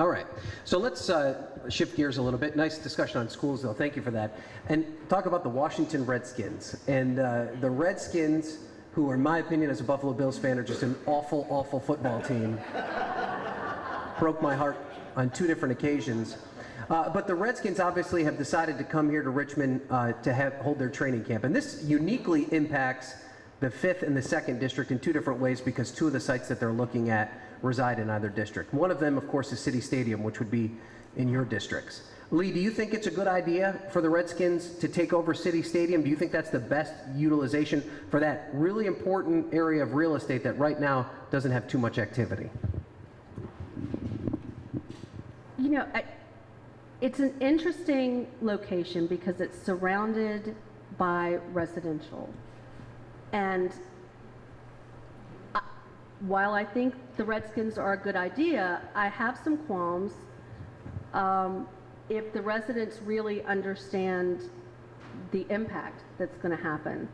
All right, so let's shift gears a little bit. Nice discussion on schools, though. Thank you for that. And talk about the Washington Redskins. And the Redskins, who, in my opinion, as a Buffalo Bills fan, are just an awful, awful football team. Broke my heart on 2 different occasions. But the Redskins obviously have decided to come here to Richmond to hold their training camp. And this uniquely impacts the 5th and the 2nd district in 2 different ways, because 2 of the sites that they're looking at reside in either district. One of them, of course, is City Stadium, which would be in your districts. Lee, do you think it's a good idea for the Redskins to take over City Stadium? Do you think that's the best utilization for that really important area of real estate that right now doesn't have too much activity? You know, it's an interesting location because it's surrounded by residential. And while I think the Redskins are a good idea, I have some qualms if the residents really understand the impact that's going to happen.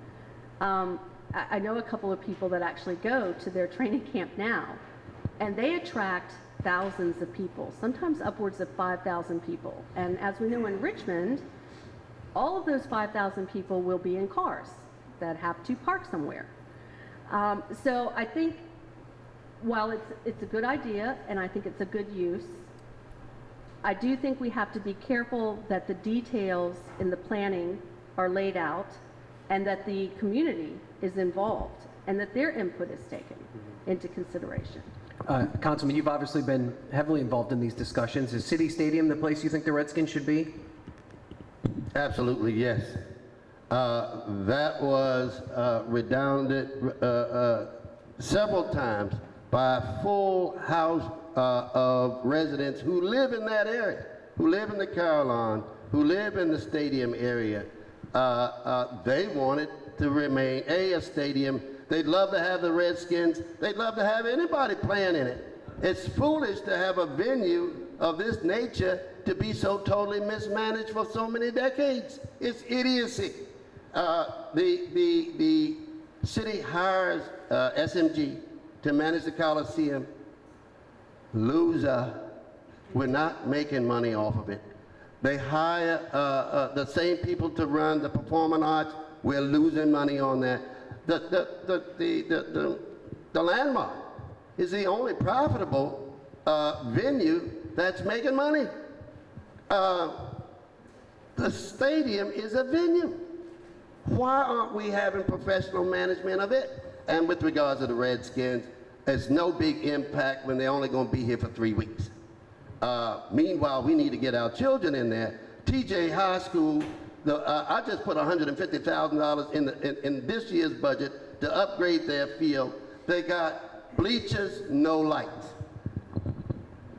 I know a couple of people that actually go to their training camp now, and they attract thousands of people, sometimes upwards of 5,000 people. And as we know in Richmond, all of those 5,000 people will be in cars that have to park somewhere. So I think while it's a good idea, and I think it's a good use, I do think we have to be careful that the details in the planning are laid out and that the community is involved and that their input is taken into consideration. Councilman, you've obviously been heavily involved in these discussions. Is City Stadium the place you think the Redskins should be? Absolutely, yes. That was redounded several times by a full house of residents who live in that area, who live in the Carillon, who live in the stadium area. They wanted to remain a stadium. They'd love to have the Redskins. They'd love to have anybody playing in it. It's foolish to have a venue of this nature to be so totally mismanaged for so many decades. It's idiocy. The city hires SMG to manage the Coliseum. Loser. We're not making money off of it. They hire the same people to run the performing arts. We're losing money on that. The Landmark is the only profitable venue that's making money. The stadium is a venue. Why aren't we having professional management of it? And with regards to the Redskins, it's no big impact when they're only going to be here for 3 weeks. Meanwhile, we need to get our children in there. TJ High School, I just put $150,000 in this year's budget to upgrade their field. They got bleachers, no lights.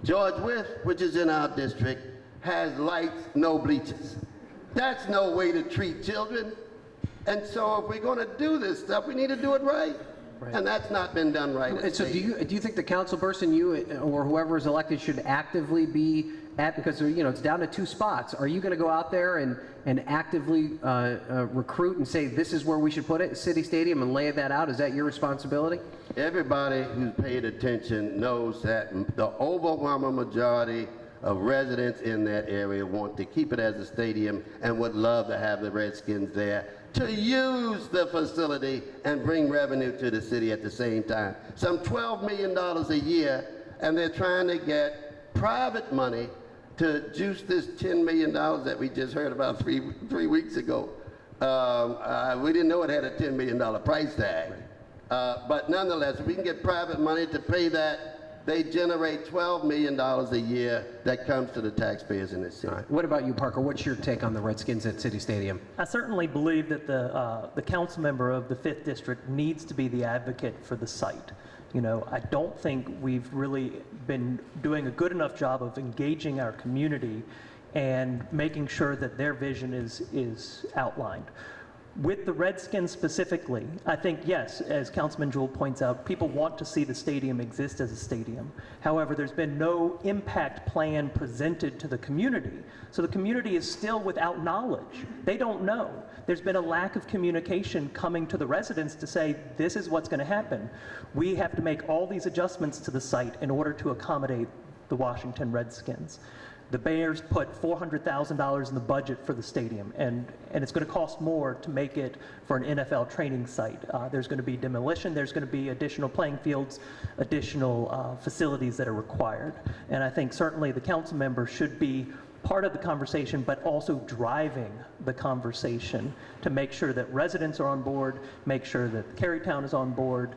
George Wythe, which is in our district, has lights, no bleachers. That's no way to treat children. And so if we're going to do this stuff, we need to do it right. Right. And that's not been done right. And so do you think the council person, you or whoever is elected, should actively be at, because it's down to 2 spots. Are you going to go out there and actively recruit and say this is where we should put it, City Stadium, and lay that out? Is that your responsibility? Everybody who's paid attention knows that the overwhelming majority of residents in that area want to keep it as a stadium and would love to have the Redskins there to use the facility and bring revenue to the city at the same time. Some $12 million a year, and they're trying to get private money to juice this $10 million that we just heard about three weeks ago. We didn't know it had a $10 million price tag. But nonetheless, if we can get private money to pay that, they generate $12 million a year that comes to the taxpayers in this city. Right. What about you, Parker? What's your take on the Redskins at City Stadium? I certainly believe that the council member of the 5th District needs to be the advocate for the site. I don't think we've really been doing a good enough job of engaging our community and making sure that their vision is outlined. With the Redskins specifically, I think, yes, as Councilman Jewell points out, people want to see the stadium exist as a stadium. However, there's been no impact plan presented to the community. So the community is still without knowledge. They don't know. There's been a lack of communication coming to the residents to say, this is what's going to happen. We have to make all these adjustments to the site in order to accommodate the Washington Redskins. The Bears put $400,000 in the budget for the stadium, and it's going to cost more to make it for an NFL training site. There's going to be demolition, there's going to be additional playing fields, additional facilities that are required. And I think certainly the council members should be part of the conversation, but also driving the conversation to make sure that residents are on board, make sure that Carytown is on board.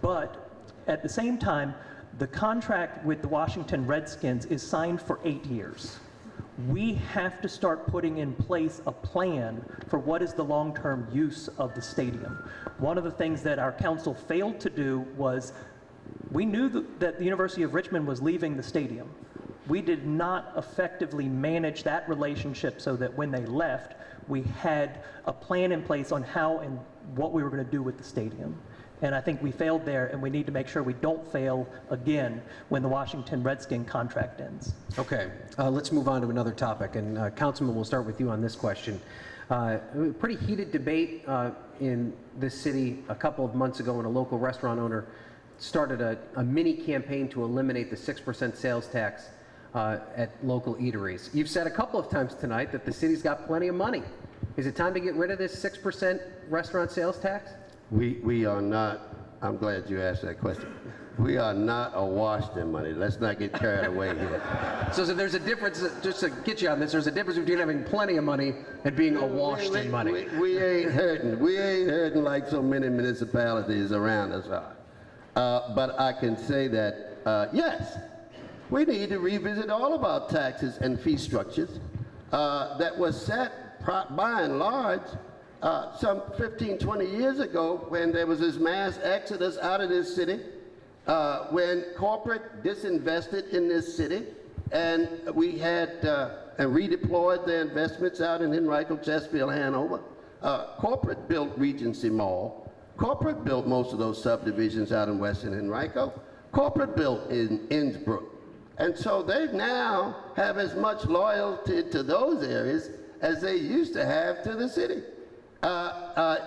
But at the same time, the contract with the Washington Redskins is signed for 8 years. We have to start putting in place a plan for what is the long-term use of the stadium. One of the things that our council failed to do was, we knew that the University of Richmond was leaving the stadium. We did not effectively manage that relationship so that when they left, we had a plan in place on how and what we were going to do with the stadium. And I think we failed there, and we need to make sure we don't fail again when the Washington Redskin contract ends. Okay, let's move on to another topic, and Councilman, we'll start with you on this question. Pretty heated debate in this city a couple of months ago when a local restaurant owner started a mini campaign to eliminate the 6% sales tax at local eateries. You've said a couple of times tonight that the city's got plenty of money. Is it time to get rid of this 6% restaurant sales tax? We are not, I'm glad you asked that question. We are not awash in money. Let's not get carried away here. So there's a difference, just to get you on this, there's a difference between having plenty of money and being awash in money. We ain't hurting. We ain't hurting like so many municipalities around us are. But I can say that, yes, we need to revisit all of our taxes and fee structures that was set by and large some 15, 20 years ago when there was this mass exodus out of this city, when corporate disinvested in this city, and we had and redeployed their investments out in Henrico, Chesterfield, Hanover. Corporate built Regency Mall. Corporate built most of those subdivisions out in Western Henrico. Corporate built in Innsbruck. And so they now have as much loyalty to those areas as they used to have to the city.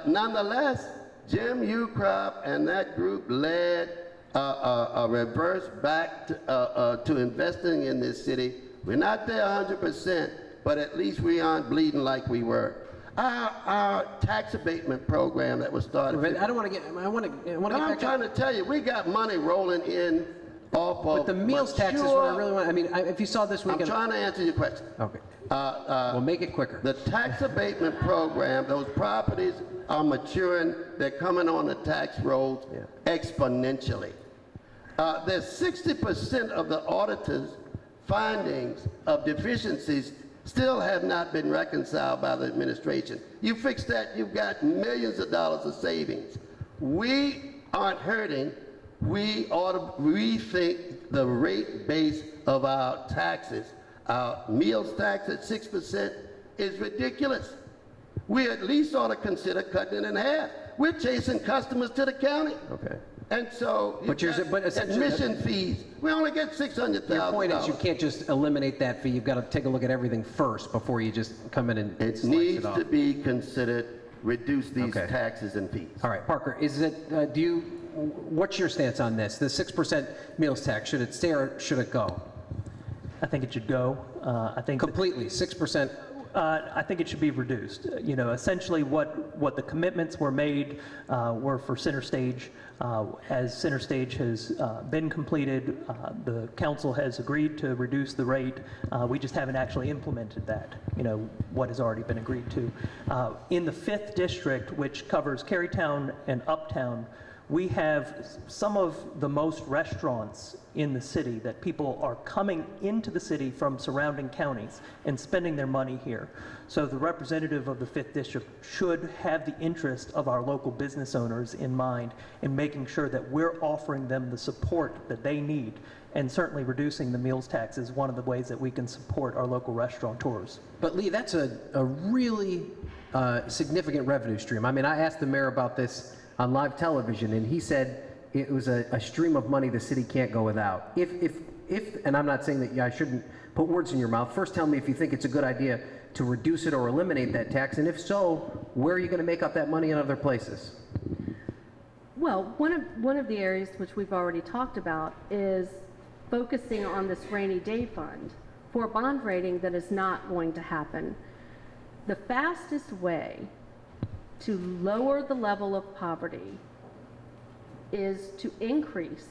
Nonetheless, Jim Ucrop and that group led a reverse back to investing in this city. We're not there 100%, but at least we aren't bleeding like we were. Our tax abatement program that was started. I don't want to get. I want to get back. I'm trying to tell you, we got money rolling in off of. But the meals tax is what I really want. I mean, if you saw this weekend. I'm trying to answer your question. Okay. Well, make it quicker. The tax abatement program, those properties are maturing. They're coming on the tax rolls exponentially. There's 60% of the auditors' findings of deficiencies still have not been reconciled by the administration. You fix that, you've got millions of dollars of savings. We aren't hurting. We ought to rethink the rate base of our taxes. Our meals tax at 6% is ridiculous. We at least ought to consider cutting it in half. We're chasing customers to the county. Okay. And so, admission fees, we only get $600,000. Your point is you can't just eliminate that fee. You've got to take a look at everything first before you just come in and it slice needs it off. to be considered, reduce these taxes and fees. All right, Parker, is it, what's your stance on this? The 6% meals tax, should it stay or should it go? I think it should go. I think completely, 6%. I think it should be reduced. You know, essentially what the commitments were made were for Center Stage. As Center Stage has been completed, the council has agreed to reduce the rate. We just haven't actually implemented that, you know, what has already been agreed to. In the 5th district, which covers Carytown and Uptown, we have some of the most restaurants in the city that people are coming into the city from surrounding counties and spending their money here. So the representative of the 5th district should have the interest of our local business owners in mind in making sure that we're offering them the support that they need, and certainly reducing the meals tax is one of the ways that we can support our local restaurateurs. But Lee, that's a really significant revenue stream. I mean, I asked the mayor about this on live television, and he said it was a stream of money the city can't go without. If, and I'm not saying that I shouldn't put words in your mouth, first tell me if you think it's a good idea to reduce it or eliminate that tax, and if so, where are you going to make up that money in other places? Well, one of the areas which we've already talked about is focusing on this rainy day fund for bond rating that is not going to happen. The fastest way to lower the level of poverty is to increase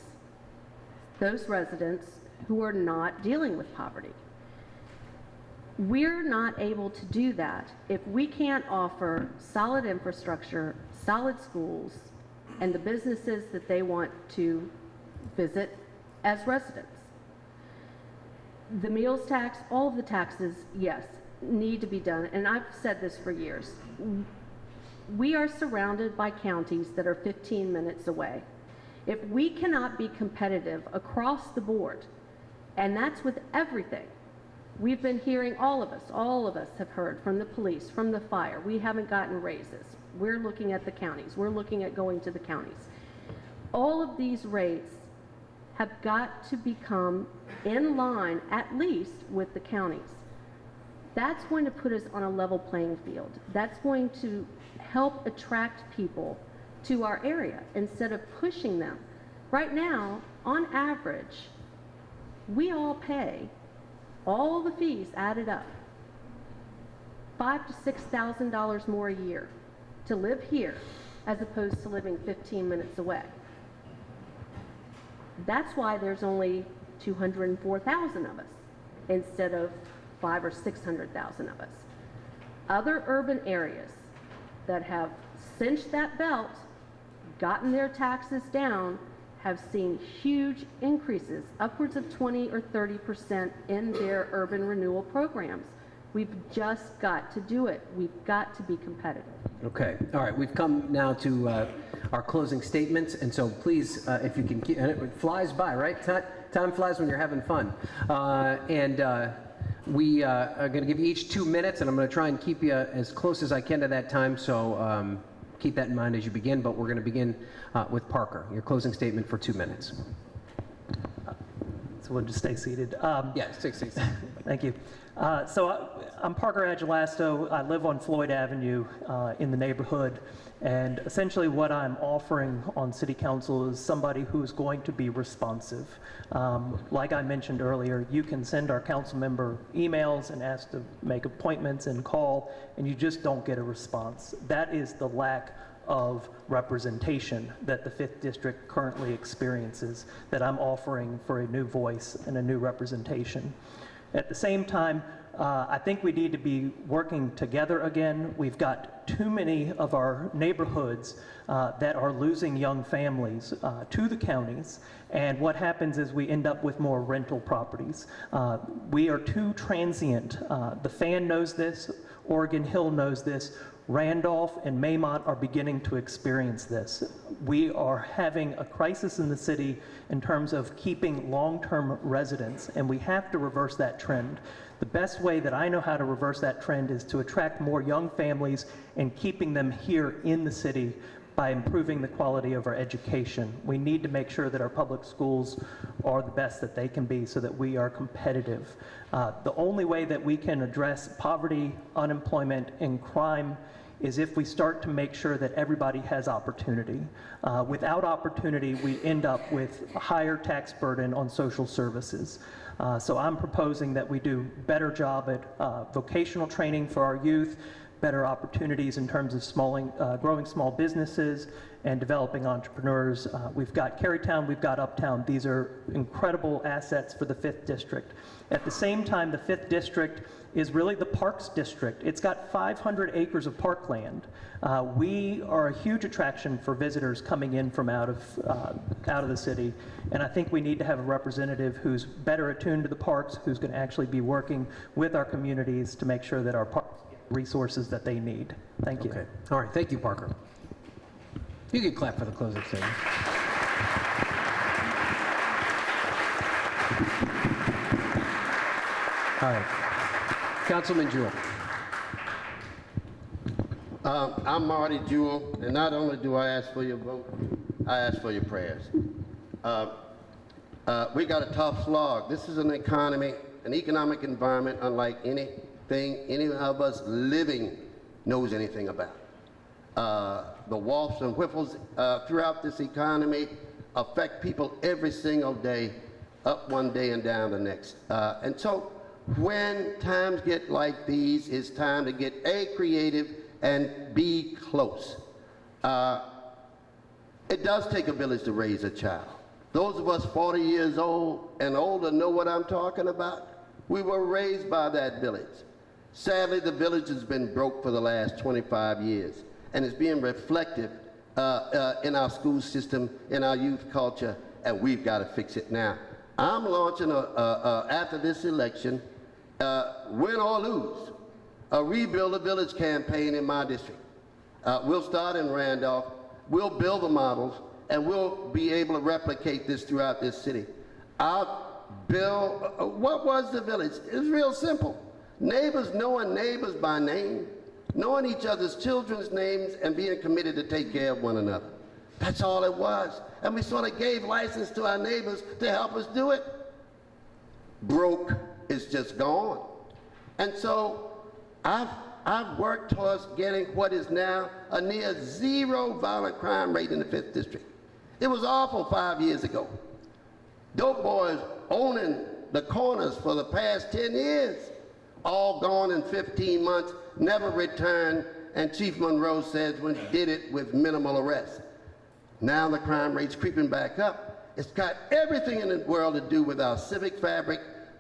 those residents who are not dealing with poverty. We're not able to do that if we can't offer solid infrastructure, solid schools, and the businesses that they want to visit as residents. The meals tax, all of the taxes, yes, need to be done, and I've said this for years. We are surrounded by counties that are 15 minutes away. If we cannot be competitive across the board, and that's with everything, we've been hearing, all of us have heard from the police, from the fire, we haven't gotten raises. We're looking at the counties, we're looking at going to the counties. All of these rates have got to become in line, at least, with the counties. That's going to put us on a level playing field. That's going to help attract people to our area instead of pushing them. Right now, on average, we all pay, all the fees added up, $5,000 to $6,000 more a year to live here as opposed to living 15 minutes away. That's why there's only 204,000 of us instead of 500,000 or 600,000 of us. Other urban areas that have cinched that belt, gotten their taxes down, have seen huge increases, upwards of 20 or 30% in their urban renewal programs. We've just got to do it. We've got to be competitive. Okay, all right, we've come now to our closing statements, and so please, if you can keep, and it flies by, right? Time flies when you're having fun. We are going to give you each 2 minutes, and I'm going to try and keep you as close as I can to that time, so keep that in mind as you begin, but we're going to begin with Parker. Your closing statement for 2 minutes. So we'll just stay seated. Yeah, 6. Thank you. I'm Parker Agelasto. I live on Floyd Avenue in the neighborhood, and essentially what I'm offering on City Council is somebody who's going to be responsive. Like I mentioned earlier, you can send our council member emails and ask to make appointments and call, and you just don't get a response. That is the lack of representation that the 5th District currently experiences, that I'm offering for a new voice and a new representation. At the same time, I think we need to be working together again. We've got too many of our neighborhoods that are losing young families to the counties, and what happens is we end up with more rental properties. We are too transient. The Fan knows this, Oregon Hill knows this, Randolph and Maymont are beginning to experience this. We are having a crisis in the city in terms of keeping long-term residents, and we have to reverse that trend. The best way that I know how to reverse that trend is to attract more young families and keeping them here in the city by improving the quality of our education. We need to make sure that our public schools are the best that they can be so that we are competitive. The only way that we can address poverty, unemployment, and crime is if we start to make sure that everybody has opportunity. Without opportunity, we end up with a higher tax burden on social services. So I'm proposing that we do a better job at vocational training for our youth, better opportunities in terms of growing small businesses and developing entrepreneurs. We've got Carytown, we've got Uptown. These are incredible assets for the 5th District. At the same time, the 5th District is really the Parks District. It's got 500 acres of parkland. We are a huge attraction for visitors coming in from out of the city, and I think we need to have a representative who's better attuned to the parks, who's going to actually be working with our communities to make sure that our parks get the resources that they need. Thank you. Okay. All right. Thank you, Parker. You can clap for the closing statement. All right. Councilman Jewell. I'm Marty Jewell, and not only do I ask for your vote, I ask for your prayers. We got a tough slog. This is an economy, an economic environment unlike anything any of us living knows anything about. The wafts and whiffles throughout this economy affect people every single day, up one day and down the next. And so when times get like these, it's time to get creative and be close. It does take a village to raise a child. Those of us 40 years old and older know what I'm talking about. We were raised by that village. Sadly, the village has been broke for the last 25 years, and it's being reflected in our school system, in our youth culture, and we've got to fix it now. I'm launching, after this election, win or lose, a Rebuild the Village campaign in my district. We'll start in Randolph, we'll build the models, and we'll be able to replicate this throughout this city. I'll build, what was the village? It was real simple. Neighbors knowing neighbors by name, knowing each other's children's names, and being committed to take care of one another. That's all it was. And we sort of gave license to our neighbors to help us do it. Broke is just gone. And so I've worked towards getting what is now a near zero violent crime rate in the 5th District. It was awful 5 years ago. Dope boys owning the corners for the past 10 years. All gone in 15 months, never returned, and Chief Monroe says we did it with minimal arrest. Now the crime rate's creeping back up. It's got everything in the world to do with our civic fabric.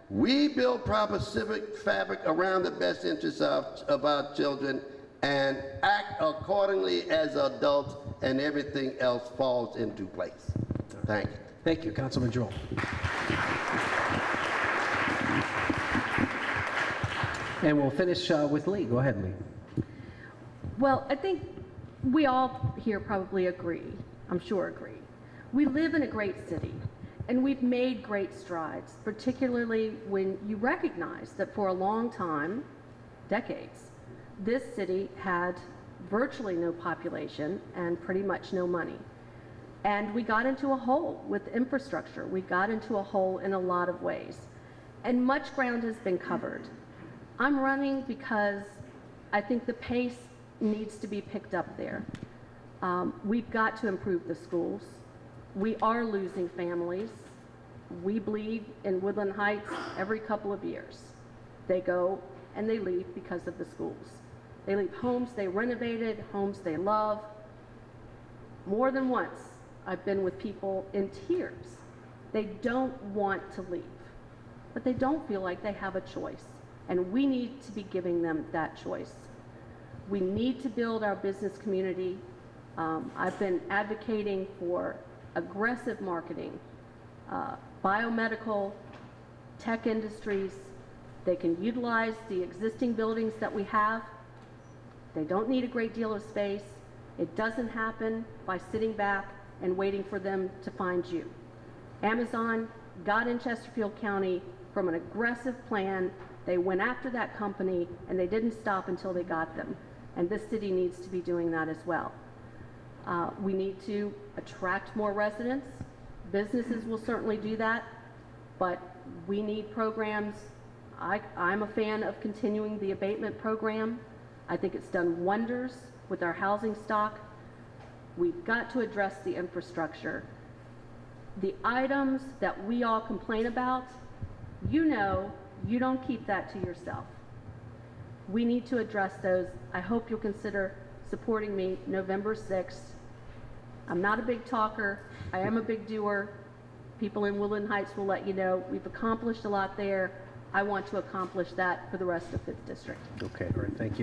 We build proper civic fabric around the best interests of our children and act accordingly as adults, and everything else falls into place. Thank you. Thank you, Councilman Jewell. And we'll finish with Lee. Go ahead, Lee. Well, I think we all here probably agree, I'm sure agree. We live in a great city, and we've made great strides, particularly when you recognize that for a long time, decades, this city had virtually no population and pretty much no money. And we got into a hole with infrastructure. We got into a hole in a lot of ways. And much ground has been covered. I'm running because I think the pace needs to be picked up there. We've got to improve the schools. We are losing families. We bleed in Woodland Heights every couple of years. They go and they leave because of the schools. They leave homes they renovated, homes they love. More than once, I've been with people in tears. They don't want to leave, but they don't feel like they have a choice. And we need to be giving them that choice. We need to build our business community. I've been advocating for aggressive marketing, biomedical, tech industries. They can utilize the existing buildings that we have. They don't need a great deal of space. It doesn't happen by sitting back and waiting for them to find you. Amazon got in Chesterfield County from an aggressive plan. They went after that company, and they didn't stop until they got them. And this city needs to be doing that as well. We need to attract more residents. Businesses will certainly do that, but we need programs. I'm a fan of continuing the abatement program. I think it's done wonders with our housing stock. We've got to address the infrastructure. The items that we all complain about, you know, you don't keep that to yourself. We need to address those. I hope you'll consider supporting me November 6th. I'm not a big talker. I am a big doer. People in Woodland Heights will let you know. We've accomplished a lot there. I want to accomplish that for the rest of 5th District. Okay, all right, thank you.